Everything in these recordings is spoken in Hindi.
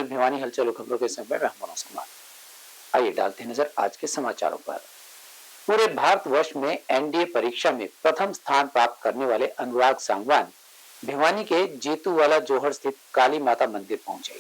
भिवानी हलचल खबरों के समय मैं मनोज कुमार। आइए डालते हैं नजर आज के समाचारों पर। पूरे भारतवर्ष में एनडीए परीक्षा में प्रथम स्थान प्राप्त करने वाले अनुराग सांगवान भिवानी के जेतूवाला जोहड़ स्थित काली माता मंदिर पहुंचे।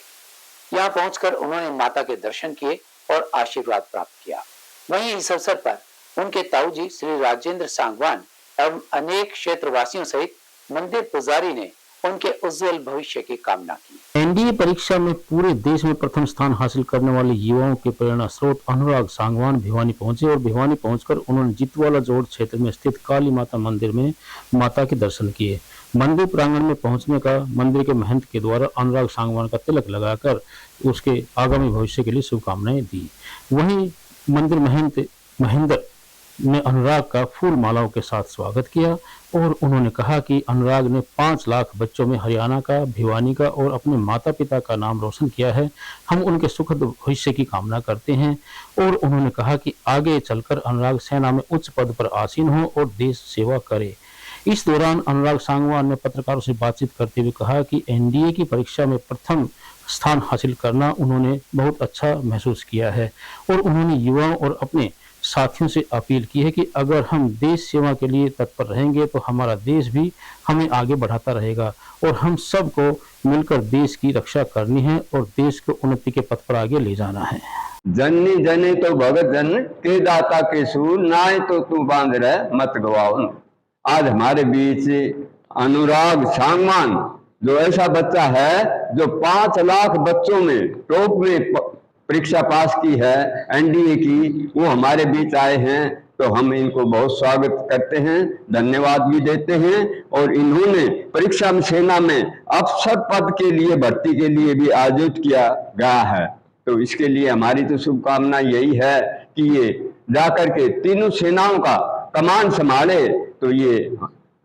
यहां पहुंचकर उन्होंने माता के दर्शन किए और आशीर्वाद प्राप्त किया। वहीं इस अवसर पर उनके ताऊजी श्री राजेंद्र सांगवान एवं अनेक क्षेत्रवासियों सहित मंदिर पुजारी ने उनके उज्जवल भविष्य की कामना की। एनडीए परीक्षा में पूरे देश में प्रथम स्थान हासिल करने वाले युवाओं के प्रेरणा स्रोत अनुराग सांगवान भिवानी पहुंचे और भिवानी पहुंचकर उन्होंने जितवाला जोड़ क्षेत्र में स्थित काली माता मंदिर में माता के दर्शन किए। मंदिर प्रांगण में पहुंचने का मंदिर के महंत के द्वारा अनुराग सांगवान का तिलक लगाकर उसके आगामी भविष्य के लिए शुभकामनाएं दी। वहीं मंदिर महंत महेंद्र ने अनुराग का फूल मालाओं के साथ स्वागत किया और उन्होंने कहा कि अनुराग ने 5 लाख बच्चों में हरियाणा का, भिवानी का और अपने माता पिता का नाम रोशन किया है। हम उनके सुखद भविष्य की कामना करते हैं और उन्होंने कहा कि आगे चलकर अनुराग सेना में उच्च पद पर आसीन हो और देश सेवा करे। इस दौरान अनुराग सांगवान ने पत्रकारों से बातचीत करते हुए कहा कि एनडीए की परीक्षा में प्रथम स्थान हासिल करना उन्होंने बहुत अच्छा महसूस किया है और उन्होंने युवाओं और अपने साथियों से अपील की है कि अगर हम देश सेवा के लिए तत्पर रहेंगे तो हमारा देश भी हमें आगे बढ़ाता रहेगा और हम सबको मिलकर देश की रक्षा करनी है और देश को उन्नति के पथ पर आगे ले जाना है। जननी जने तो भगत जन के दाता के सूर नाय तो तू बांध रहे मत गवाओ। आज हमारे बीच अनुराग सांगवान जो ऐसा बच्चा है जो 5 लाख बच्चों में टॉप में परीक्षा पास की है एनडीए की, वो हमारे बीच आए हैं तो हम इनको बहुत स्वागत करते हैं, धन्यवाद भी देते हैं। और इन्होंने परीक्षा में सेना में अफसर पद के लिए भर्ती के लिए भी आयोजित किया गया है, तो इसके लिए हमारी तो शुभकामना यही है कि ये जाकर के तीनों सेनाओं का कमान संभाले, तो ये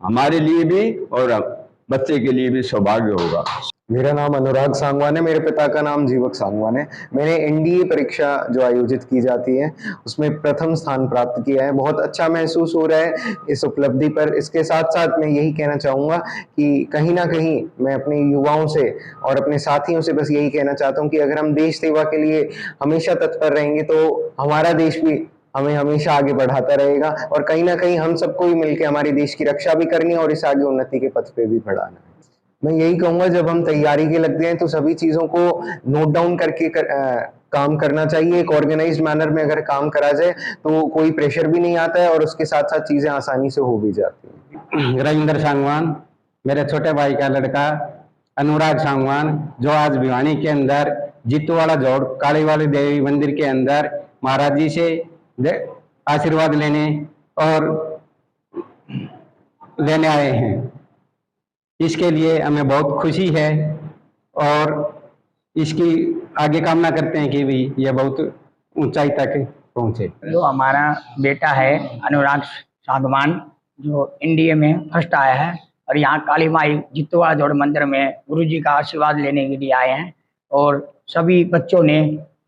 हमारे लिए भी और बच्चे के लिए भी सौभाग्य होगा। मेरा नाम अनुराग सांगवान है, मेरे पिता का नाम जीवक सांगवान है। मैंने एनडीए परीक्षा जो आयोजित की जाती है उसमें प्रथम स्थान प्राप्त किया है। बहुत अच्छा महसूस हो रहा है इस उपलब्धि पर। इसके साथ साथ मैं यही कहना चाहूँगा कि कहीं ना कहीं मैं अपने युवाओं से और अपने साथियों से बस यही कहना चाहता हूँ कि अगर हम देश सेवा के लिए हमेशा तत्पर रहेंगे तो हमारा देश भी हमें हमेशा आगे बढ़ाता रहेगा और कहीं ना कहीं हम सबको भी मिलकर हमारे देश की रक्षा भी करनी है और इस आगे उन्नति के पथ पे भी बढ़ाना है। मैं यही कहूंगा जब हम तैयारी के लगते हैं तो सभी चीजों को नोट डाउन करके काम करना चाहिए। एक ऑर्गेनाइज्ड मैनर में अगर काम करा जाए तो कोई प्रेशर भी नहीं आता है और उसके साथ साथ चीजें आसानी से हो भी जाती हैं। राजेंद्र सांगवान, मेरे छोटे भाई का लड़का अनुराग सांगवान, जो आज भिवानी के अंदर जीतूवाला जोड़ काली वाली देवी मंदिर के अंदर महाराज जी से आशीर्वाद लेने आए हैं। इसके लिए हमें बहुत खुशी है और इसकी आगे कामना करते हैं कि भी यह बहुत ऊंचाई तक पहुंचे। जो हमारा बेटा है अनुराग सांगवान जो एनडीए में फर्स्ट आया है और यहाँ काली माई जितवा जोड़ मंदिर में गुरुजी का आशीर्वाद लेने के लिए आए हैं और सभी बच्चों ने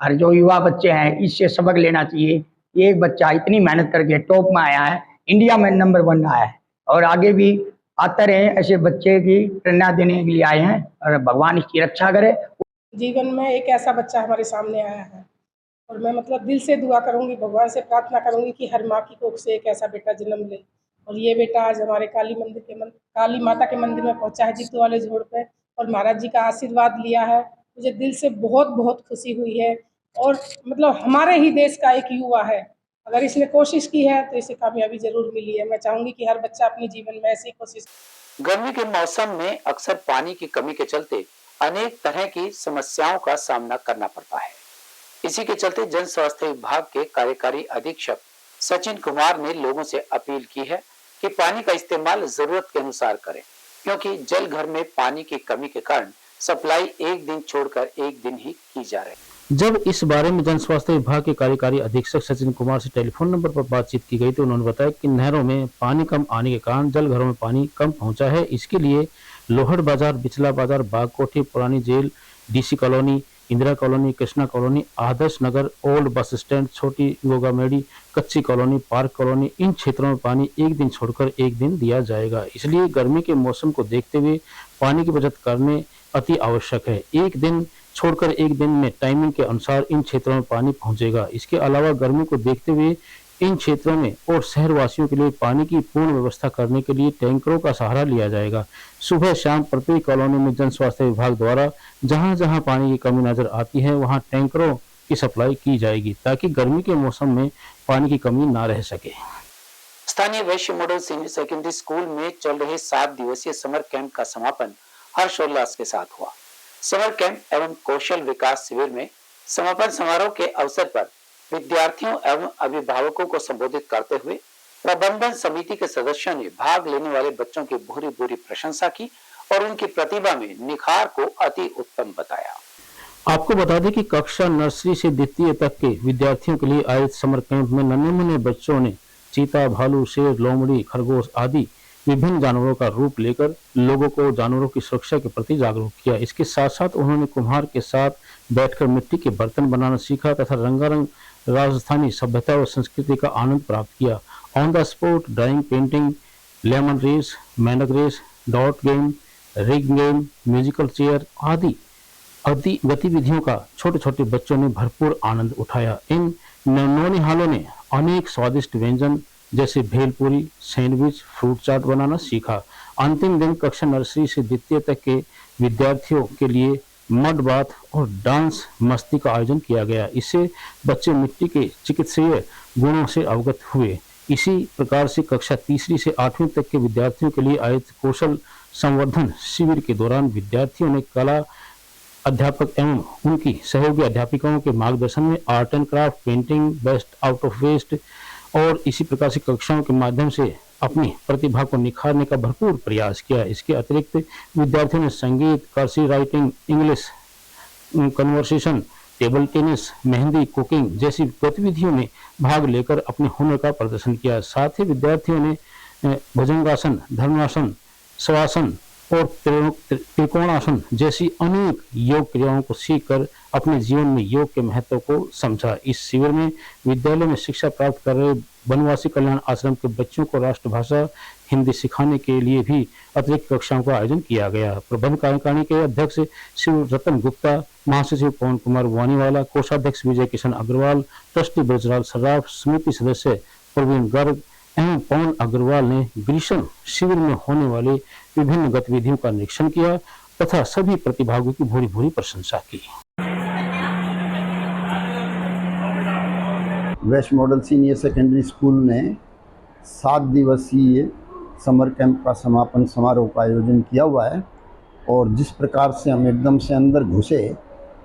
और जो युवा बच्चे हैं इससे सबक लेना चाहिए। एक बच्चा इतनी मेहनत करके टॉप में आया है, इंडिया में नंबर 1 आया है और आगे भी आते रहे। ऐसे बच्चे की प्रेरणा देने के लिए आए हैं और भगवान इसकी रक्षा करे। जीवन में एक ऐसा बच्चा हमारे सामने आया है और मैं मतलब दिल से दुआ करूंगी, भगवान से प्रार्थना करूंगी कि हर माँ की कोख से एक ऐसा बेटा जन्म ले। और ये बेटा आज हमारे काली माता के मंदिर में पहुंचा है जीतू वाले जोड़ पे और महाराज जी का आशीर्वाद लिया है। मुझे दिल से बहुत बहुत खुशी हुई है और मतलब हमारे ही देश का एक युवा है, अगर इसने कोशिश की है तो इसे कामयाबी जरूर मिली है। मैं चाहूंगी कि हर बच्चा अपने जीवन में ऐसी कोशिश। गर्मी के मौसम में अक्सर पानी की कमी के चलते अनेक तरह की समस्याओं का सामना करना पड़ता है। इसी के चलते जन स्वास्थ्य विभाग के कार्यकारी अधीक्षक सचिन कुमार ने लोगों से अपील की है कि पानी का इस्तेमाल जरूरत के अनुसार करें, क्योंकि जल घर में पानी की कमी के कारण सप्लाई एक दिन छोड़कर एक दिन ही की जा रही है। जब इस बारे में जन स्वास्थ्य विभाग के कार्यकारी अधीक्षक सचिन कुमार से टेलीफोन नंबर पर बातचीत की गई तो उन्होंने बताया कि नहरों में पानी कम आने के कारण जल घरों में पानी कम पहुंचा है। इसके लिए लोहड़ बाजार, बिचला बाजार, बागकोठी, पुरानी jail, DC colony, Indira colony, Krishna colony, Adarsh Nagar, old bus stand, Chhoti Gogamedi, कच्ची कॉलोनी, पार्क कॉलोनी, इन क्षेत्रों में पानी एक दिन छोड़कर एक दिन दिया जाएगा। इसलिए गर्मी के मौसम को देखते हुए पानी की बचत करने अति आवश्यक है। एक दिन छोड़कर एक दिन में टाइमिंग के अनुसार इन क्षेत्रों में पानी पहुंचेगा। इसके अलावा गर्मी को देखते हुए इन क्षेत्रों में और शहरवासियों के लिए पानी की पूर्ण व्यवस्था करने के लिए टैंकरों का सहारा लिया जाएगा। सुबह शाम प्रत्येक कॉलोनी में जन स्वास्थ्य विभाग द्वारा जहां जहां पानी की कमी नजर आती है वहां टैंकरों की सप्लाई की जाएगी ताकि गर्मी के मौसम में पानी की कमी ना रह सके। स्थानीय वैश्य मॉडल सीनियर सेकेंडरी स्कूल में चल रहे 7 दिवसीय समर कैंप का समापन हर्षोल्लास के साथ हुआ। समर कैंप एवं कौशल विकास शिविर में समापन समारोह के अवसर पर विद्यार्थियों एवं अभिभावकों को संबोधित करते हुए प्रबंधन समिति के सदस्यों ने भाग लेने वाले बच्चों की भूरी भूरी प्रशंसा की और उनकी प्रतिभा में निखार को अति उत्तम बताया। आपको बता दें कि कक्षा नर्सरी से द्वितीय तक के विद्यार्थियों के लिए आयोजित समर कैंप में नन्हे मुन्ने बच्चों ने चीता, भालू, शेर, लोमड़ी, खरगोश आदि विभिन्न जानवरों का रूप लेकर लोगों को जानवरों की सुरक्षा के प्रति जागरूक किया। इसके साथ साथ उन्होंने कुम्हार के साथ बैठकर मिट्टी के बर्तन बनाना सीखा तथा रंगारंग राजस्थानी सभ्यता और संस्कृति का आनंद प्राप्त किया। On the spot drawing, painting, lemon race, मेंढक race, dot game, ring game, musical chair आदि गतिविधियों का छोटे छोटे बच्चों ने भरपूर आनंद उठाया। इन नौनिहालों ने अनेक स्वादिष्ट व्यंजन जैसे भेलपुरी, सैंडविच, फ्रूट चाट बनाना सीखा। अंतिम दिन कक्षा नर्सरी से द्वितीय तक के विद्यार्थियों के लिए मड बाथ और डांस मस्ती का आयोजन किया गया। इससे बच्चे मिट्टी के चिकित्सीय गुणों से अवगत हुए। इसी प्रकार से कक्षा तीसरी से 8वीं तक के विद्यार्थियों के लिए आयोजित कौशल संवर्धन शिविर के दौरान विद्यार्थियों ने कला अध्यापक एवं उनकी सहयोगी अध्यापिकाओं के मार्गदर्शन में art and craft, painting, best out of waste और इसी प्रकार से कक्षाओं के माध्यम से अपनी प्रतिभा को निखारने का भरपूर प्रयास किया। इसके अतिरिक्त विद्यार्थियों ने संगीत, cursive writing, English conversation, table tennis, mehndi, cooking जैसी गतिविधियों में भाग लेकर अपने हुनर का प्रदर्शन किया। साथ ही विद्यार्थियों ने भुजंगासन, धर्मासन, शवासन और त्रिकोणासन जैसी अनेक योग क्रियाओं को सीखकर अपने जीवन में योग के महत्व को समझा। इस शिविर में विद्यालय में शिक्षा प्राप्त कर रहे वनवासी कल्याण आश्रम के बच्चों को राष्ट्रभाषा हिंदी सिखाने के लिए भी अतिरिक्त कक्षाओं का आयोजन किया गया। प्रबंध कार्यकारिणी के अध्यक्ष शिव रतन गुप्ता, महासचिव पवन कुमार वानीवाला, कोषाध्यक्ष विजय किशन अग्रवाल, ट्रस्टी ब्रजलाल सर्राफ, समिति सदस्य प्रवीण गर्ग एवं पवन अग्रवाल ने ग्रीष्म शिविर में होने वाले विभिन्न गतिविधियों का निरीक्षण किया तथा सभी प्रतिभागियों की भूरी भूरी प्रशंसा की। West Model Senior Secondary School ने 7 दिवसीय समर कैंप का समापन समारोह का आयोजन किया हुआ है और जिस प्रकार से हम एकदम से अंदर घुसे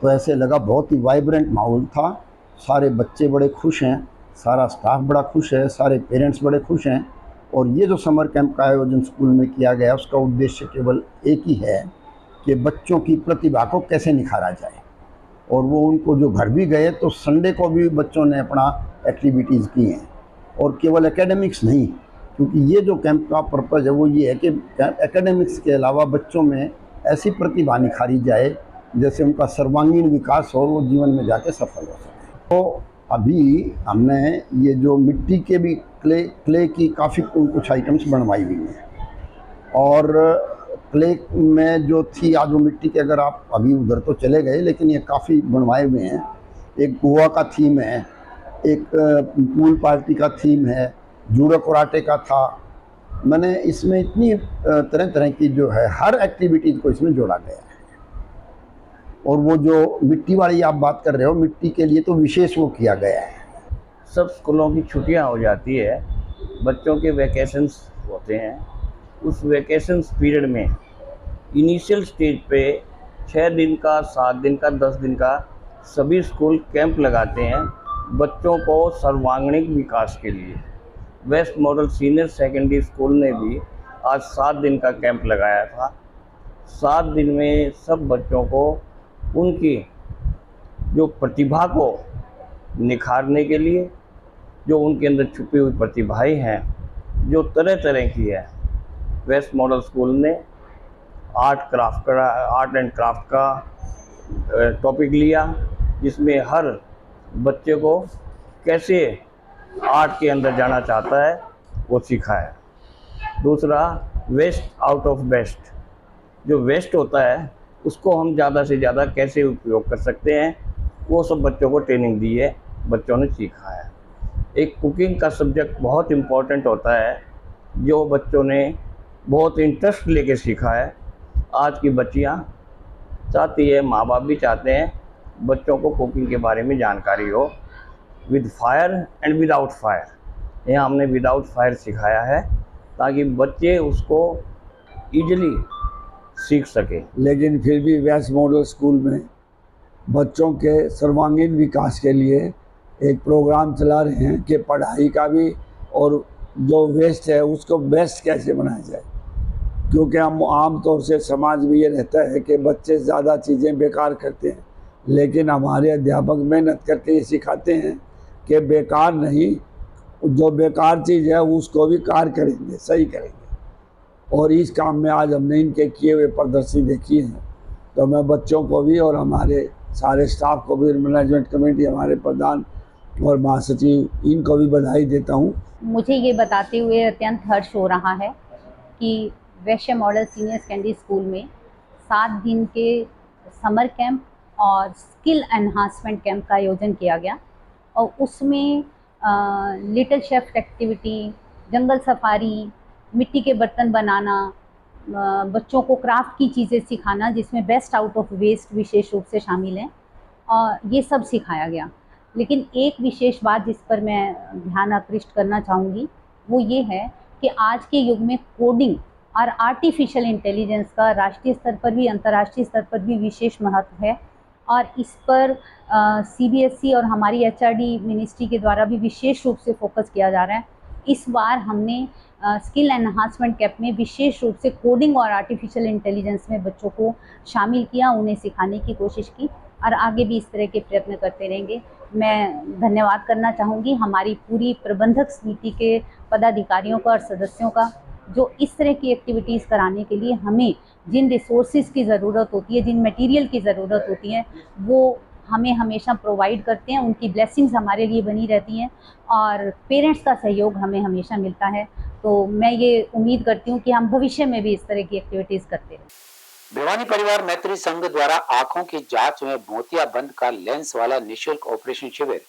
तो ऐसे लगा बहुत ही वाइब्रेंट माहौल था। सारे बच्चे बड़े खुश हैं, सारा स्टाफ बड़ा खुश है, सारे पेरेंट्स बड़े खुश हैं और ये जो समर कैंप का आयोजन स्कूल में किया गया उसका उद्देश्य केवल एक ही है कि बच्चों की प्रतिभा को कैसे निखारा जाए। और वो उनको जो घर भी गए तो संडे को भी बच्चों ने अपना एक्टिविटीज़ की हैं और केवल एकेडमिक्स नहीं, क्योंकि ये जो कैंप का पर्पज़ है वो ये है कि एकेडमिक्स के अलावा बच्चों में ऐसी प्रतिभा निखारी जाए जैसे उनका सर्वांगीण विकास हो, वो जीवन में जाके सफल हो सके। तो अभी हमने ये जो मिट्टी के भी क्ले की काफ़ी कुछ आइटम्स बनवाई हुई हैं और क्ले में जो थी आज वो मिट्टी के, अगर आप अभी उधर तो चले गए लेकिन ये काफ़ी बनवाए हुए हैं। एक गोवा का थीम है, एक पूल पार्टी का थीम है, जूडो कराटे का था। मैंने इसमें इतनी तरह तरह की जो है हर एक्टिविटीज़ को इसमें जोड़ा गया है। और वो जो मिट्टी वाली आप बात कर रहे हो, मिट्टी के लिए तो विशेष वो किया गया है। सब स्कूलों की छुट्टियां हो जाती है, बच्चों के वैकेशंस होते हैं। उस वैकेशंस पीरियड में इनिशियल स्टेज पे 6 दिन का, 7 दिन का, 10 दिन का सभी स्कूल कैंप लगाते हैं बच्चों को सर्वांगीण विकास के लिए। West Model Senior Secondary School ने भी आज 7 दिन का कैंप लगाया था। 7 दिन में सब बच्चों को उनकी जो प्रतिभा को निखारने के लिए, जो उनके अंदर छुपी हुई प्रतिभाएं हैं जो तरह तरह की है, वेस्ट मॉडल स्कूल ने आर्ट एंड क्राफ्ट का टॉपिक लिया, जिसमें हर बच्चे को कैसे आर्ट के अंदर जाना चाहता है वो सिखाया। दूसरा, वेस्ट आउट ऑफ बेस्ट, जो वेस्ट होता है उसको हम ज़्यादा से ज़्यादा कैसे उपयोग कर सकते हैं, वो सब बच्चों को ट्रेनिंग दी है, बच्चों ने सीखा है। एक कुकिंग का सब्जेक्ट बहुत इम्पोर्टेंट होता है, जो बच्चों ने बहुत इंटरेस्ट लेके सीखा है। आज की बच्चियाँ चाहती है, माँ बाप भी चाहते हैं बच्चों को कुकिंग के बारे में जानकारी हो, with fire and without fire. यहाँ हमने विदाउट फायर सिखाया है ताकि बच्चे उसको ईजिली सीख सके। लेकिन फिर भी वैस मॉडल स्कूल में बच्चों के सर्वांगीण विकास के लिए एक प्रोग्राम चला रहे हैं कि पढ़ाई का भी और जो वेस्ट है उसको बेस्ट कैसे बनाया जाए, क्योंकि हम आम तौर से समाज में ये रहता है कि बच्चे ज़्यादा चीज़ें बेकार करते हैं, लेकिन हमारे अध्यापक मेहनत करके ये सिखाते हैं कि बेकार नहीं, जो बेकार चीज़ है उसको भी कार करेंगे, सही करेंगे। और इस काम में आज हमने इनके किए हुए प्रदर्शन देखी है, तो मैं बच्चों को भी और हमारे सारे स्टाफ को भी, मैनेजमेंट कमेटी, हमारे प्रधान और महासचिव, इनको भी बधाई देता हूँ। मुझे ये बताते हुए अत्यंत हर्ष हो रहा है कि वैश्य मॉडल सीनियर सेकेंडरी स्कूल में 7 दिन के समर कैंप और स्किल एनहांसमेंट कैंप का आयोजन किया गया और उसमें लिटिल शेफ एक्टिविटी, जंगल सफारी, मिट्टी के बर्तन बनाना, बच्चों को क्राफ्ट की चीज़ें सिखाना जिसमें बेस्ट आउट ऑफ वेस्ट विशेष रूप से शामिल हैं, और ये सब सिखाया गया। लेकिन एक विशेष बात जिस पर मैं ध्यान आकृष्ट करना चाहूँगी वो ये है कि आज के युग में कोडिंग और आर्टिफिशियल इंटेलिजेंस का राष्ट्रीय स्तर पर भी अंतर्राष्ट्रीय स्तर पर भी विशेष महत्व है, और इस पर CBSE और हमारी HRD मिनिस्ट्री के द्वारा भी विशेष रूप से फोकस किया जा रहा है। इस बार हमने स्किल एनहांसमेंट कैंप में विशेष रूप से कोडिंग और आर्टिफिशियल इंटेलिजेंस में बच्चों को शामिल किया, उन्हें सिखाने की कोशिश की, और आगे भी इस तरह के प्रयत्न करते रहेंगे। मैं धन्यवाद करना चाहूँगी हमारी पूरी प्रबंधक समिति के पदाधिकारियों का और सदस्यों का, जो इस तरह की एक्टिविटीज़ कराने के लिए हमें जिन रिसोर्सेज की ज़रूरत होती है, जिन मटेरियल की ज़रूरत होती है, वो हमें हमेशा प्रोवाइड करते हैं। उनकी ब्लेसिंग्स हमारे लिए बनी रहती हैं और पेरेंट्स का सहयोग हमें हमेशा मिलता है। तो मैं ये उम्मीद करती हूँ कि हम भविष्य में भी इस तरह की एक्टिविटीज़ करते रहें। भिवानी परिवार मैत्री संघ द्वारा आंखों की जांच में मोतियाबंद का लेंस वाला निःशुल्क ऑपरेशन शिविर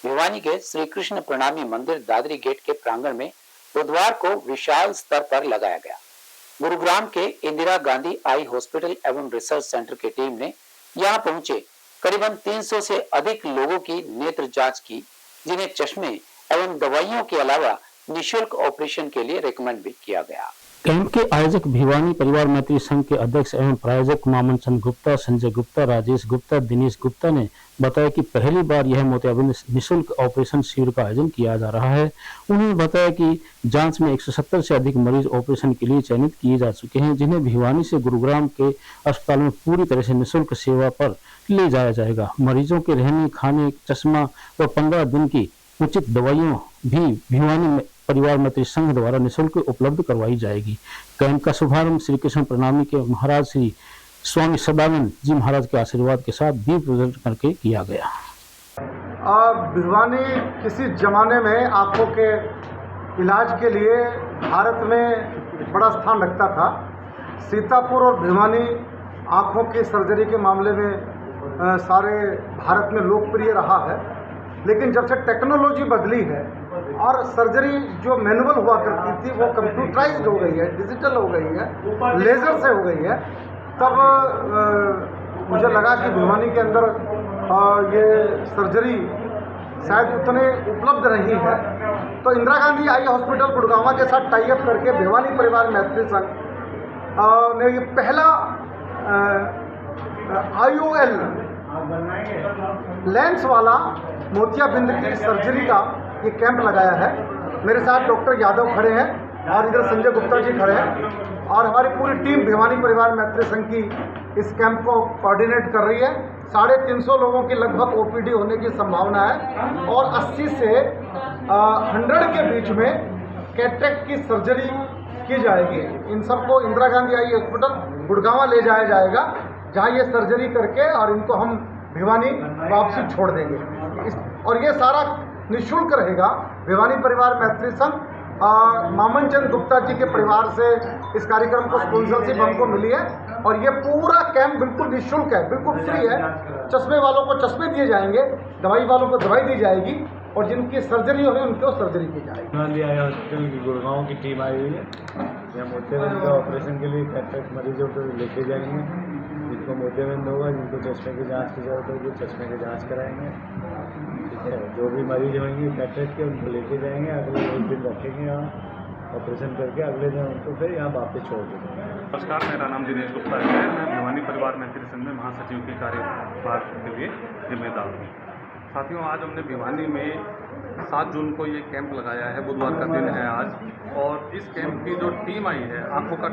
भिवानी के श्री कृष्ण प्रणामी मंदिर दादरी गेट के प्रांगण में बुधवार को विशाल स्तर पर लगाया गया। गुरुग्राम के इंदिरा गांधी आई हॉस्पिटल एवं रिसर्च सेंटर की टीम ने यहां पहुंचे करीबन 300 से अधिक लोगों की नेत्र जांच की, जिन्हें चश्मे एवं दवाइयों के अलावा निःशुल्क ऑपरेशन के लिए रिकमेंड भी किया गया। कैंप के आयोजक भिवानी परिवार मैत्री संघ के अध्यक्ष एवं प्रायोजक मामन चंद गुप्ता, संजय गुप्ता, राजेश गुप्ता, दिनेश गुप्ता ने बताया कि पहली बार यह मोतियाबिंद निःशुल्क ऑपरेशन शिविर का आयोजन किया जा रहा है। उन्होंने बताया कि जांच में 170 से अधिक मरीज ऑपरेशन के लिए चयनित किए जा चुके हैं, जिन्हें भिवानी से गुरुग्राम के अस्पताल में पूरी तरह से निःशुल्क सेवा पर ले जाया जाएगा। मरीजों के रहने, खाने, चश्मा व 15 दिन की उचित दवाइयों भी भिवानी परिवार मैत्री संघ द्वारा निःशुल्क उपलब्ध करवाई जाएगी। कैंप का शुभारंभ श्री कृष्ण प्रणामी के महाराज श्री स्वामी सदानंद जी महाराज के आशीर्वाद के साथ दीप प्रज्वलित करके किया गया। भिवानी किसी जमाने में आंखों के इलाज के लिए भारत में बड़ा स्थान रखता था। सीतापुर और भिवानी आंखों की सर्जरी के मामले में सारे भारत में लोकप्रिय रहा है, लेकिन जब से टेक्नोलॉजी बदली है और सर्जरी जो मैनुअल हुआ करती थी वो कंप्यूटराइज्ड हो गई है, डिजिटल हो गई है, लेज़र से हो गई है, तब मुझे लगा कि भिवानी के अंदर ये सर्जरी शायद उतने उपलब्ध नहीं है। तो इंदिरा गांधी आई हॉस्पिटल गुड़गांव के साथ टाई अप करके भिवानी परिवार मैत्री संघ ने ये पहला IOL लेंस वाला मोतियाबिंद की सर्जरी का ये कैंप लगाया है। मेरे साथ डॉक्टर यादव खड़े हैं और इधर संजय गुप्ता जी खड़े हैं, और हमारी पूरी टीम भिवानी परिवार मैत्री संघ की इस कैंप को कोऑर्डिनेट कर रही है। 350 लोगों की लगभग OPD होने की संभावना है और 80 से 100 के बीच में कैटरेक्ट की सर्जरी की जाएगी। इन सबको इंदिरा गांधी आई हॉस्पिटल गुड़गांव ले जाया जाएगा, जहां ये सर्जरी करके और इनको हम भिवानी वापसी छोड़ देंगे। और ये सारा निःशुल्क रहेगा। भिवानी परिवार मैत्री संघ मामन चंद गुप्ता जी के परिवार से इस कार्यक्रम को स्पॉन्सरशिप हमको मिली है और ये पूरा कैंप बिल्कुल निःशुल्क है, बिल्कुल फ्री है। चश्मे वालों को चश्मे दिए जाएंगे, दवाई वालों को दवाई दी जाएगी और जिनकी सर्जरी होगी उनको सर्जरी की जाएगी। हॉस्पिटल की गुड़गांव की टीम आई हुई है। यहाँ मोतियाबिंद का ऑपरेशन के लिए कैटरेक्ट मरीजों को लेके जाएंगे। जिनको मोतियाबिंद होगा, जिनको चश्मे की जांच की जरूरत होगी, चश्मे की जांच कराएंगे। ठीक है, जो भी मरीज होंगे कैटरेक्ट के उनको लेके जाएंगे, अगले एक दिन रखेंगे यहाँ ऑपरेशन करके, अगले दिन उनको फिर यहाँ वापस छोड़ देंगे। नमस्कार, मेरा नाम दिनेश गुप्ता है। मैं भिवानी परिवार मैत्री संघ में महासचिव के कार्यभार के लिए जिम्मेदार हूँ। साथियों, आज हमने भिवानी में 7 जून को ये कैंप लगाया है, बुधवार का दिन है आज। और इस कैंप की जो टीम आई है, आँखों का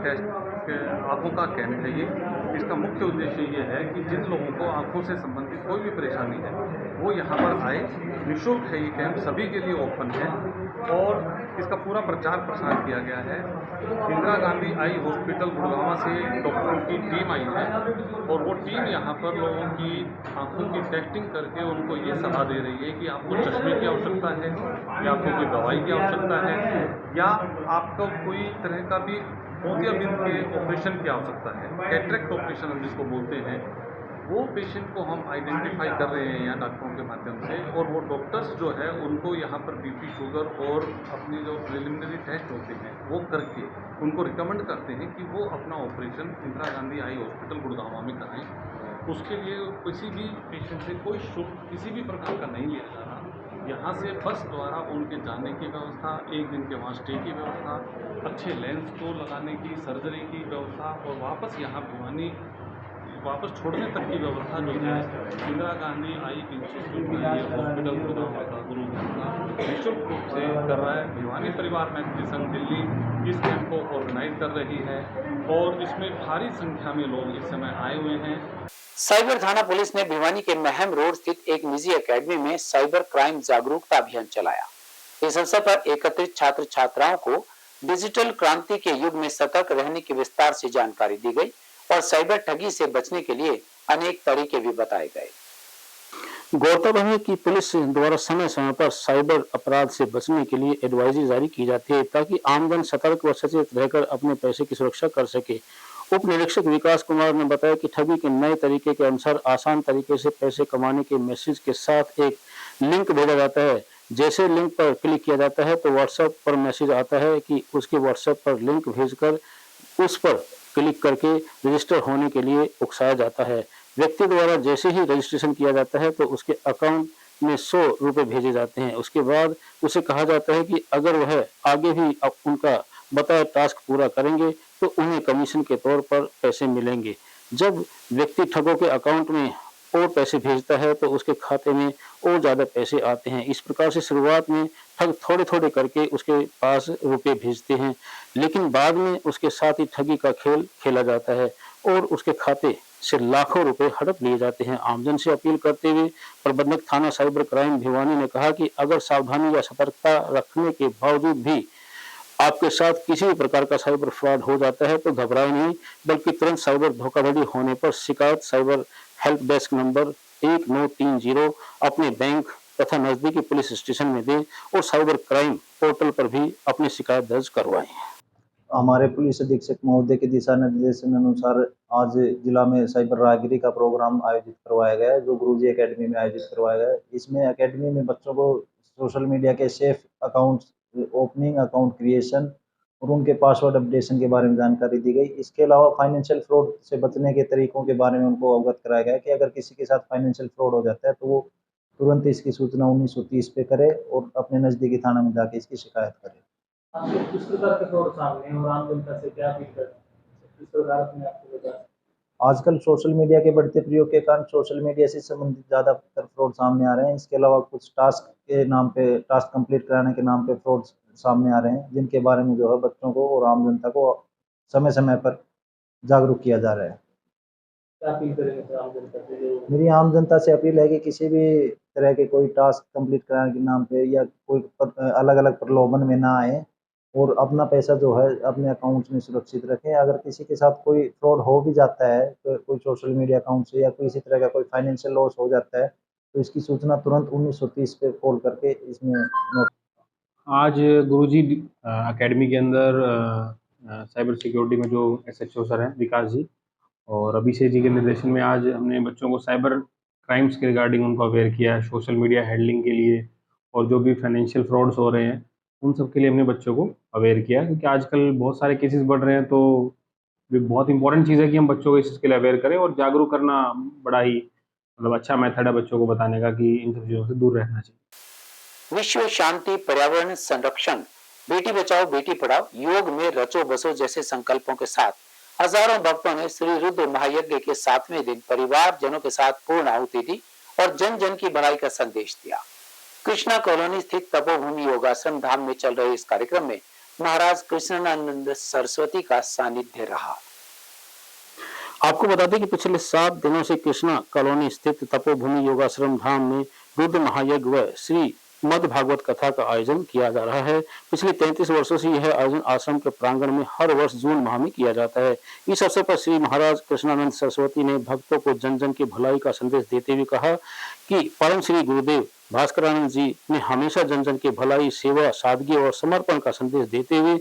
कैंप है ये। इसका मुख्य उद्देश्य ये है कि जिन लोगों को आँखों से संबंधित कोई भी परेशानी है वो यहाँ पर आए। निःशुल्क है ये कैंप, सभी के लिए ओपन है और इसका पूरा प्रचार प्रसार किया गया है। इंदिरा गांधी आई हॉस्पिटल गुड़गांव से डॉक्टरों की टीम आई है और वो टीम यहाँ पर लोगों की आँखों की टेस्टिंग करके उनको ये सलाह दे रही है कि आपको चश्मे की आवश्यकता है या आपको कोई दवाई की आवश्यकता है या आपको कोई तरह का भी मोतियाबिंद के ऑपरेशन की आवश्यकता है, कैटरेक्ट ऑपरेशन हम जिसको बोलते हैं, वो पेशेंट को हम आइडेंटिफाई कर रहे हैं यहाँ डॉक्टरों के माध्यम से। और वो डॉक्टर्स जो है उनको यहाँ पर बीपी, शुगर और अपनी जो प्रिलिमिनरी टेस्ट होते हैं वो करके उनको रिकमेंड करते हैं कि वो अपना operation Indira Gandhi eye hospital Gurgaon में कराएँ। उसके लिए किसी भी पेशेंट से कोई शुल्क किसी भी प्रकार का नहीं लिया जा रहा। यहाँ से बस द्वारा उनके जाने की व्यवस्था, एक दिन के वहाँ स्टे की व्यवस्था, अच्छे लेंस को लगाने की, सर्जरी की व्यवस्था और वापस यहाँ भिवानी वापस छोड़ने तक की व्यवस्था जो है इंदिरा गांधी आई इंस्टीट्यूट के लिए हॉस्पिटल गुड़गांव का गुरु निःशुल्क रूप से कर रहा है। भिवानी परिवार मैत्री संघ दिल्ली इस कैंप को ऑर्गेनाइज कर रही है और इसमें भारी संख्या में लोग इस समय आए हुए हैं। साइबर थाना पुलिस ने भिवानी के महम रोड स्थित एक निजी एकेडमी में साइबर क्राइम जागरूकता अभियान चलाया। इस अवसर पर एकत्रित छात्र छात्राओं को डिजिटल क्रांति के युग में सतर्क रहने की विस्तार से जानकारी दी गई और साइबर ठगी से बचने के लिए अनेक तरीके भी बताए गए। गौरतलब है कि पुलिस द्वारा समय समय पर साइबर अपराध से बचने के लिए एडवाइजरी जारी की जाती है ताकि आमजन सतर्क व सचेत रहकर अपने पैसे की सुरक्षा कर सके। उप निरीक्षक विकास कुमार ने बताया कि ठगी के नए तरीके के अनुसार आसान तरीके से पैसे कमाने के मैसेज के साथ एक लिंक भेजा जाता है। जैसे लिंक पर क्लिक किया जाता है तो व्हाट्सएप पर मैसेज आता है कि उसके व्हाट्सएप पर लिंक भेजकर उस पर क्लिक करके रजिस्टर होने के लिए उकसाया जाता है। व्यक्ति द्वारा जैसे ही रजिस्ट्रेशन किया जाता है तो उसके अकाउंट में 100 रुपये भेजे जाते हैं। उसके बाद उसे कहा जाता है कि अगर वह आगे भी उनका बताया टास्क पूरा करेंगे तो उन्हें कमीशन के तौर पर पैसे मिलेंगे। जब व्यक्ति ठगों के अकाउंट में और पैसे भेजता है तो उसके खाते में और ज़्यादा पैसे आते हैं। इस प्रकार से शुरुआत में ठग थोड़े थोड़े करके उसके पास रुपए भेजते हैं, लेकिन बाद में उसके साथ ही ठगी का खेल खेला जाता है और उसके खाते से लाखों रुपए हड़प लिए जाते हैं। आमजन से अपील करते हुए प्रबंधक थाना साइबर क्राइम भिवानी ने कहा कि अगर सावधानी या सतर्कता रखने के बावजूद भी आपके साथ किसी भी प्रकार का साइबर फ्रॉड हो जाता है तो घबराएं नहीं, बल्कि तुरंत साइबर धोखाधड़ी होने पर शिकायत साइबर हेल्प डेस्क नंबर 1930 अपने बैंक तथा नजदीकी पुलिस स्टेशन में दें और साइबर क्राइम पोर्टल पर भी अपनी शिकायत दर्ज करवाएं। हमारे पुलिस अधीक्षक महोदय के दिशा निर्देशन अनुसार आज जिला में साइबर राहगिरी का प्रोग्राम आयोजित करवाया गया है, जो गुरुजी एकेडमी में आयोजित करवाया गया है। इसमें एकेडमी में बच्चों को सोशल मीडिया के safe account opening, account creation और उनके पासवर्ड अपडेशन के बारे में जानकारी दी गई। इसके अलावा फाइनेंशियल फ्रॉड से बचने के तरीकों के बारे में उनको अवगत कराया गया कि अगर किसी के साथ फाइनेंशियल फ्रॉड हो जाता है तो वो तुरंत इसकी सूचना 1930 पे करे और अपने नज़दीकी थाना में जाके इसकी शिकायत करे। आपको किस प्रकार के फ्रॉड सामने और आम जनता से क्या अपील करते हैं? किस प्रकार अपने आपको बता? आजकल सोशल मीडिया के बढ़ते प्रयोग के कारण सोशल मीडिया से संबंधित ज़्यादातर फ्रॉड सामने आ रहे हैं। इसके अलावा कुछ टास्क के नाम पे, टास्क कंप्लीट कराने के नाम पे फ्रॉड सामने आ रहे हैं, जिनके बारे में जो है बच्चों को और आम जनता को समय समय पर जागरूक किया जा रहा है। क्या अपील करेंगे आम जनता से? मेरी आम जनता से अपील है कि किसी भी तरह के कोई टास्क कंप्लीट कराने के नाम पे या कोई अलग अलग प्रलोभन में ना आए और अपना पैसा जो है अपने अकाउंट में सुरक्षित रखें। अगर किसी के साथ कोई फ्रॉड हो भी जाता है तो कोई सोशल मीडिया अकाउंट से या किसी तरह का कोई फाइनेंशियल लॉस हो जाता है तो इसकी सूचना तुरंत 1930 पे कॉल करके इसमें नोट आज गुरुजी एकेडमी के अंदर साइबर सिक्योरिटी में जो एसएचओ सर हैं विकास जी और अभिषेक जी के निर्देशन में आज हमने बच्चों को साइबर क्राइम्स के रिगार्डिंग उनको अवेयर किया है, सोशल मीडिया हैंडलिंग के लिए और जो भी फाइनेंशियल फ्रॉड्स हो रहे हैं उन सब के लिए हमने बच्चों को अवेयर किया है, क्योंकि आजकल बहुत सारे केसेस बढ़ रहे हैं। तो ये बहुत इंपॉर्टेंट चीज़ है कि हम बच्चों को इस चीज़ के लिए अवेयर करें और जागरूक करना बड़ा ही मतलब अच्छा मेथड है बच्चों को बताने का कि इन सब चीज़ों से दूर रहना चाहिए। विश्व शांति, पर्यावरण संरक्षण, बेटी बचाओ बेटी पढ़ाओ, योग में रचो बसो जैसे संकल्पों के साथ हजारों भक्तों ने श्री रुद्र महायज्ञ के 7वें दिन परिवार जनों के साथ पूर्ण आहुति दी और जन जन की भलाई का संदेश दिया। कृष्णा कॉलोनी स्थित तपोभूमि योगाश्रम धाम में चल रहे इस कार्यक्रम में महाराज कृष्णानंद सरस्वती का सानिध्य रहा। आपको बता दें कि पिछले 7 दिनों से कृष्णा कॉलोनी स्थित तपोभूमि योगाश्रम धाम में रुद्र महायज्ञ व श्री मद भागवत कथा का आयोजन किया जा रहा है। पिछले 33 वर्षों से यह आयोजन आश्रम के प्रांगण में हर वर्ष जून माह में किया जाता है। इस अवसर पर श्री महाराज कृष्णानंद सरस्वती ने भक्तों को जन जन की भलाई का संदेश देते हुए कहा कि परम श्री गुरुदेव भास्करानंद जी ने हमेशा जन जन की भलाई, सेवा, सादगी और समर्पण का संदेश देते हुए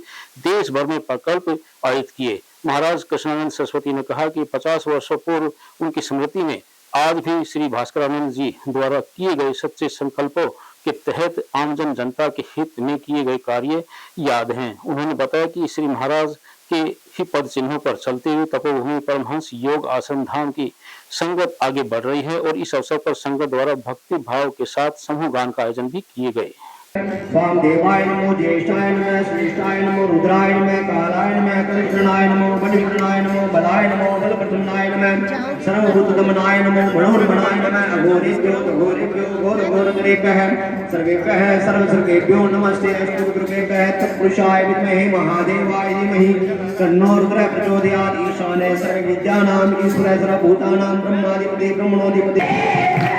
देश भर में प्रकल्प आयोजित किए। महाराज कृष्णानंद सरस्वती ने कहा कि 50 वर्षों पूर्व उनकी स्मृति में आज भी श्री भास्करानंद जी द्वारा किए गए सच्चे संकल्पों के तहत आमजन जनता के हित में किए गए कार्य याद हैं। उन्होंने बताया कि श्री महाराज के ही पद चिन्हों पर चलते हुए तपोभूमि परमहंस योग आश्रम धाम की संगत आगे बढ़ रही है और इस अवसर पर संगत द्वारा भक्ति भाव के साथ समूह गान का आयोजन भी किए गए। वामदेवाय नमो, ज्येष्ठाय नमः, श्रेष्ठाय नमो, रुद्राय नमः, कालाय नमः, कलकृष्णाय नमो, बलिकृष्णाय नमो, बलाय नमो, बलप्रसन्नाय नमः, सर्वभूतदमनाय नमो, गुणोन्मनाय नमः, अघोरेभ्यो घोरघोरतरेभ्यः सर्वेभ्यः सर्वसर्गेभ्यो नमस्ते। अष्टरुद्रेभ्यः तत्पुरुषाय विद्महे महादेवाय धीमहि तन्नो रुद्रः प्रचोदयात्। ईशाने सर्वविद्यानां ईश्वरः सर्वभूतानां ब्रह्माधिपतिः ब्रह्मणोऽधिपतिः।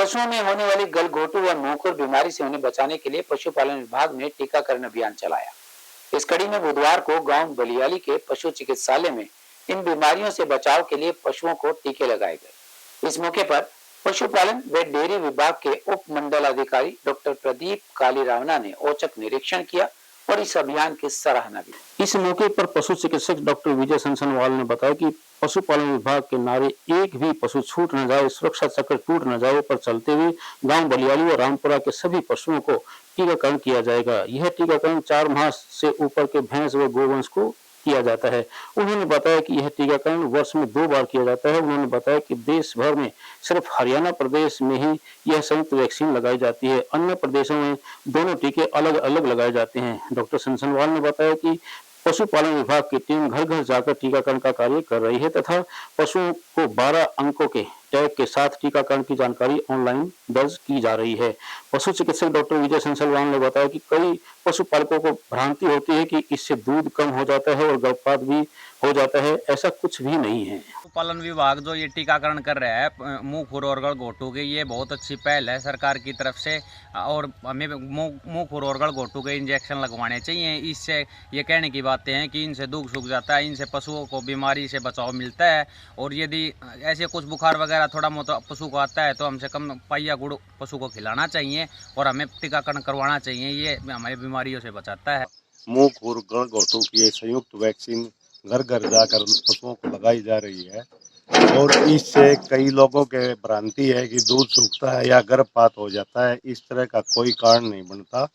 पशुओं में होने वाली गलघोटू व मुंहखोर बीमारी से उन्हें बचाने के लिए पशुपालन विभाग ने टीकाकरण अभियान चलाया। इस कड़ी में बुधवार को गांव बलियाली के पशु चिकित्सालय में इन बीमारियों से बचाव के लिए पशुओं को टीके लगाए गए। इस मौके पर पशुपालन व डेयरी विभाग के उप मंडलाधिकारी डॉक्टर प्रदीप कालीरावना ने औचक निरीक्षण किया और इस अभियान की सराहना की। इस मौके पर पशु चिकित्सक डॉक्टर विजय सनसनवाल ने बताया कि पशुपालन विभाग के नारे एक भी पशु छूट न जाए, सुरक्षा चक्र टूट न जाए पर चलते हुए गांव बलियाली और रामपुरा के सभी पशुओं को टीकाकरण किया जाएगा। यह टीकाकरण 4 माह से ऊपर के भैंस व गोवंश को किया जाता है। उन्होंने बताया कि यह टीकाकरण वर्ष में 2 बार किया जाता है। उन्होंने बताया कि देश भर में सिर्फ हरियाणा प्रदेश में ही यह संयुक्त वैक्सीन लगाई जाती है, अन्य प्रदेशों में दोनों टीके अलग अलग लगाए जाते हैं। डॉक्टर सनसनवाल ने बताया कि पशुपालन विभाग की टीम घर घर जाकर टीकाकरण का कार्य कर रही है तथा पशुओं को 12 अंकों के टैग के साथ टीकाकरण की जानकारी ऑनलाइन दर्ज की जा रही है। पशु चिकित्सक डॉक्टर विजय सनसनवाल ने बताया कि कई पशुपालकों को भ्रांति होती है कि इससे दूध कम हो जाता है और गर्भपात भी हो जाता है, ऐसा कुछ भी नहीं है। पशुपालन विभाग जो ये टीकाकरण कर रहा है मुंह खुर और गलघोटू के, ये बहुत अच्छी पहल है सरकार की तरफ से और हमें मुंह खुर और गलघोटू के इंजेक्शन लगवाने चाहिए। इससे ये कहने की बातें हैं कि इनसे दुख सूख जाता है, इनसे पशुओं को बीमारी से बचाव मिलता है और यदि ऐसे कुछ बुखार वगैरह थोड़ा मोटा पशु को आता है तो हमसे कम पहिया गुड़ पशु को खिलाना चाहिए और हमें टीकाकरण करवाना चाहिए, ये हमारी बीमारियों से बचाता है। मुंह खुर गलघोटू की संयुक्त वैक्सीन घर घर जाकर पशुओं को लगाई जा रही है और इससे कई लोगों के भ्रांति है कि दूध सूखता है या गर्भपात हो जाता है। इस तरह का कोई कारण नहीं बनता।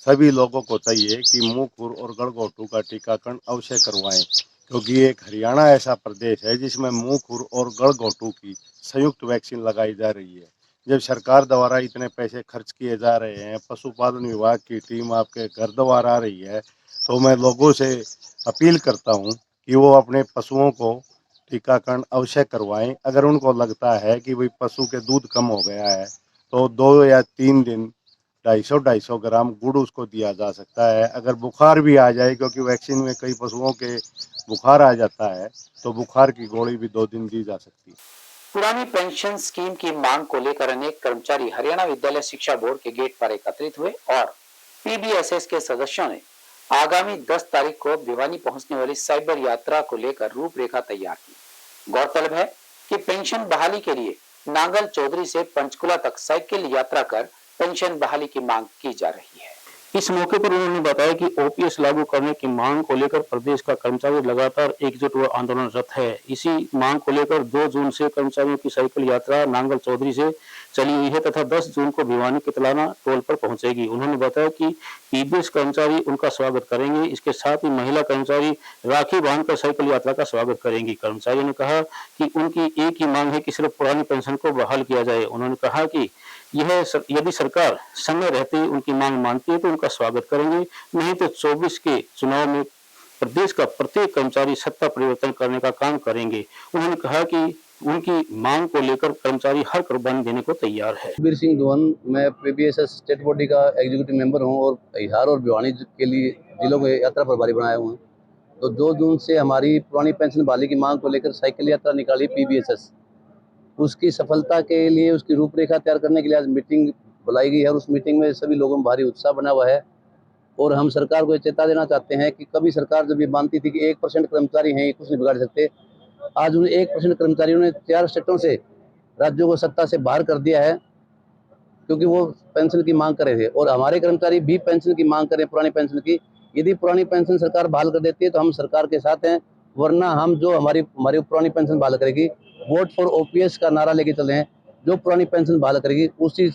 सभी लोगों को चाहिए कि मुंह खुर और गलघोटू का टीकाकरण अवश्य करवाएं, क्योंकि एक हरियाणा ऐसा प्रदेश है जिसमें मुंह खुर और गलघोटू की संयुक्त वैक्सीन लगाई जा रही है। जब सरकार द्वारा इतने पैसे खर्च किए जा रहे हैं, पशुपालन विभाग की टीम आपके घर द्वार आ रही है, तो मैं लोगों से अपील करता हूं कि वो अपने पशुओं को टीकाकरण अवश्य करवाएं। अगर उनको लगता है कि भाई पशु के दूध कम हो गया है तो 2 या 3 दिन 250-250 ग्राम गुड़ उसको दिया जा सकता है। अगर बुखार भी आ जाए, क्योंकि वैक्सीन में कई पशुओं के बुखार आ जाता है, तो बुखार की गोली भी 2 दिन दी जा सकती है। पुरानी पेंशन स्कीम की मांग को लेकर अनेक कर्मचारी हरियाणा विद्यालय शिक्षा बोर्ड के गेट पर एकत्रित हुए और पीबीएसएस के सदस्यों ने आगामी 10 तारीख को भिवानी पहुंचने वाली साइबर यात्रा को लेकर रूपरेखा तैयार की। गौरतलब है कि पेंशन बहाली के लिए नांगल चौधरी से पंचकुला तक साइकिल यात्रा कर पेंशन बहाली की मांग की जा रही है। इस मौके पर उन्होंने बताया कि ओपीएस लागू करने की मांग को लेकर प्रदेश का कर्मचारी लगातार एकजुट व आंदोलनरत है। इसी मांग को लेकर 2 जून से कर्मचारियों की साइकिल यात्रा नांगल चौधरी से चली हुई है तथा 10 जून को भिवानी कितलाना टोल पर पहुंचेगी। उन्होंने बताया कि पीबीएस कर्मचारी उनका स्वागत करेंगे। इसके साथ ही महिला कर्मचारी राखी बांधकर साइकिल यात्रा का स्वागत करेंगी। कर्मचारियों ने कहा कि उनकी एक ही मांग है कि सिर्फ पुरानी पेंशन को बहाल किया जाए। उन्होंने कहा कि यदि सरकार समय रहते ही उनकी मांग मानती है तो उनका स्वागत करेंगे, नहीं तो 24 के चुनाव में प्रदेश का प्रत्येक कर्मचारी सत्ता परिवर्तन करने का काम करेंगे। उन्होंने कहा कि उनकी मांग को लेकर कर्मचारी हर कुर्बानी देने को तैयार है। बीर सिंह धवन, मैं पीबीएसएस स्टेट बॉडी का एग्जीक्यूटिव मेंबर हूं और हिसार और भिवानी के लिए जिलों में यात्रा प्रभारी बनाया हुआ हूं। तो 2 जून से हमारी पुरानी पेंशन बहाली की मांग को लेकर साइकिल यात्रा निकाली पीबीएसएस। उसकी सफलता के लिए उसकी रूपरेखा तैयार करने के लिए आज मीटिंग बुलाई गई है और उस मीटिंग में सभी लोगों में भारी उत्साह बना हुआ है। और हम सरकार को चेता देना चाहते हैं कि कभी सरकार जब ये मानती थी कि 1% कर्मचारी हैं, ये कुछ नहीं बिगाड़ सकते, आज उन 1% कर्मचारियों ने 4 स्टेटों से राज्यों को सत्ता से बाहर कर दिया है, क्योंकि वो पेंशन की मांग कर रहे थे। और हमारे कर्मचारी भी पेंशन की मांग करें, पुरानी पेंशन की। यदि पुरानी पेंशन सरकार बहाल कर देती है तो हम सरकार के साथ हैं, वरना हम जो हमारी पुरानी पेंशन बहाल करेगी, वोट फॉर ओपीएस का नारा लेके चले हैं। जो पुरानी पेंशन बहाल करेगी उसी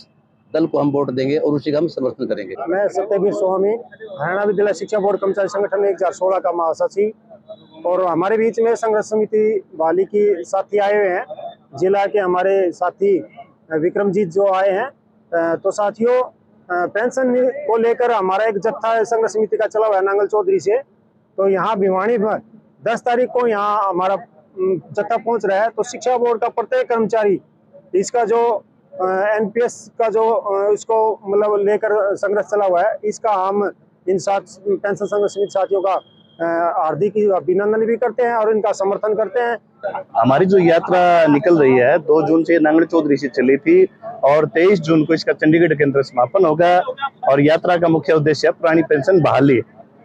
दल को हम वोट देंगे और उसी का हम समर्थन करेंगे। मैं सत्यवीर स्वामी, हरियाणा विद्यालय शिक्षा बोर्ड कर्मचारी संगठन 1016 का महासचिव, और हमारे बीच में संघर्ष समिति बहाली की साथी आए हुए हैं। जिला के हमारे साथी विक्रमजीत जो आए हैं। तो साथियों, पेंशन को लेकर हमारा एक जत्था संघर्ष समिति का चला हुआ है नांगल चौधरी से। तो यहाँ भिवानी 10 तारीख को यहाँ हमारा जत्था पहुँच रहा है। तो शिक्षा बोर्ड का प्रत्येक कर्मचारी इसका जो एनपीएस का जो इसको मतलब लेकर संघर्ष चला हुआ है, इसका हम इन पेंशन संघर्ष समिति साथियों का हार्दिक अभिनंदन भी करते हैं और इनका समर्थन करते हैं। हमारी जो यात्रा निकल रही है 2 जून से नांगल चौधरी से चली थी और 23 जून को इसका चंडीगढ़ के अंदर समापन होगा। और यात्रा का मुख्य उद्देश्य है पुरानी पेंशन बहाली।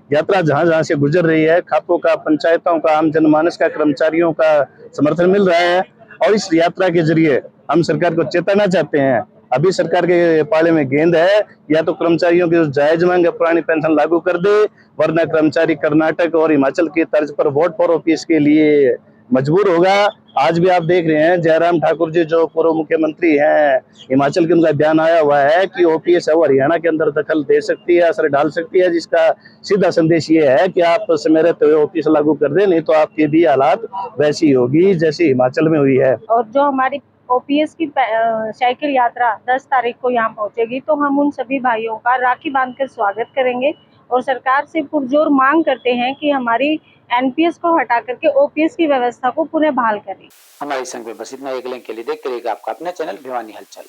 यात्रा जहां जहां से गुजर रही है, खातों का, पंचायतों का, आम जनमानस का, कर्मचारियों का समर्थन मिल रहा है और इस यात्रा के जरिए हम सरकार को चेताना चाहते हैं। अभी सरकार के पाले में गेंद है, या तो कर्मचारियों की जो जायज मांग है पुरानी पेंशन लागू कर दे, वरना कर्मचारी कर्नाटक और हिमाचल की तर्ज पर वोट फॉर ऑफिस के लिए मजबूर होगा। आज भी आप देख रहे हैं जयराम ठाकुर जी जो पूर्व मुख्यमंत्री हैं हिमाचल के, उनका बयान आया हुआ है कि ओपीएस है वो हरियाणा के अंदर दखल दे सकती है, असर डाल सकती है, जिसका सीधा संदेश ये है कि आप समय रहते हुए ओपीएस लागू कर दे, नहीं तो आपकी भी हालात वैसी होगी जैसी हिमाचल में हुई है। और जो हमारी ओपीएस की साइकिल यात्रा 10 तारीख को यहाँ पहुँचेगी, तो हम उन सभी भाइयों का राखी बांधकर स्वागत करेंगे और सरकार से पुरजोर मांग करते हैं कि हमारी एनपीएस को हटा करके ओपीएस की व्यवस्था को पुनः बहाल करें। हमारे संग में बस इतना। एक लिंक के लिए देखते रहिएगा आपका अपना चैनल भिवानी हलचल।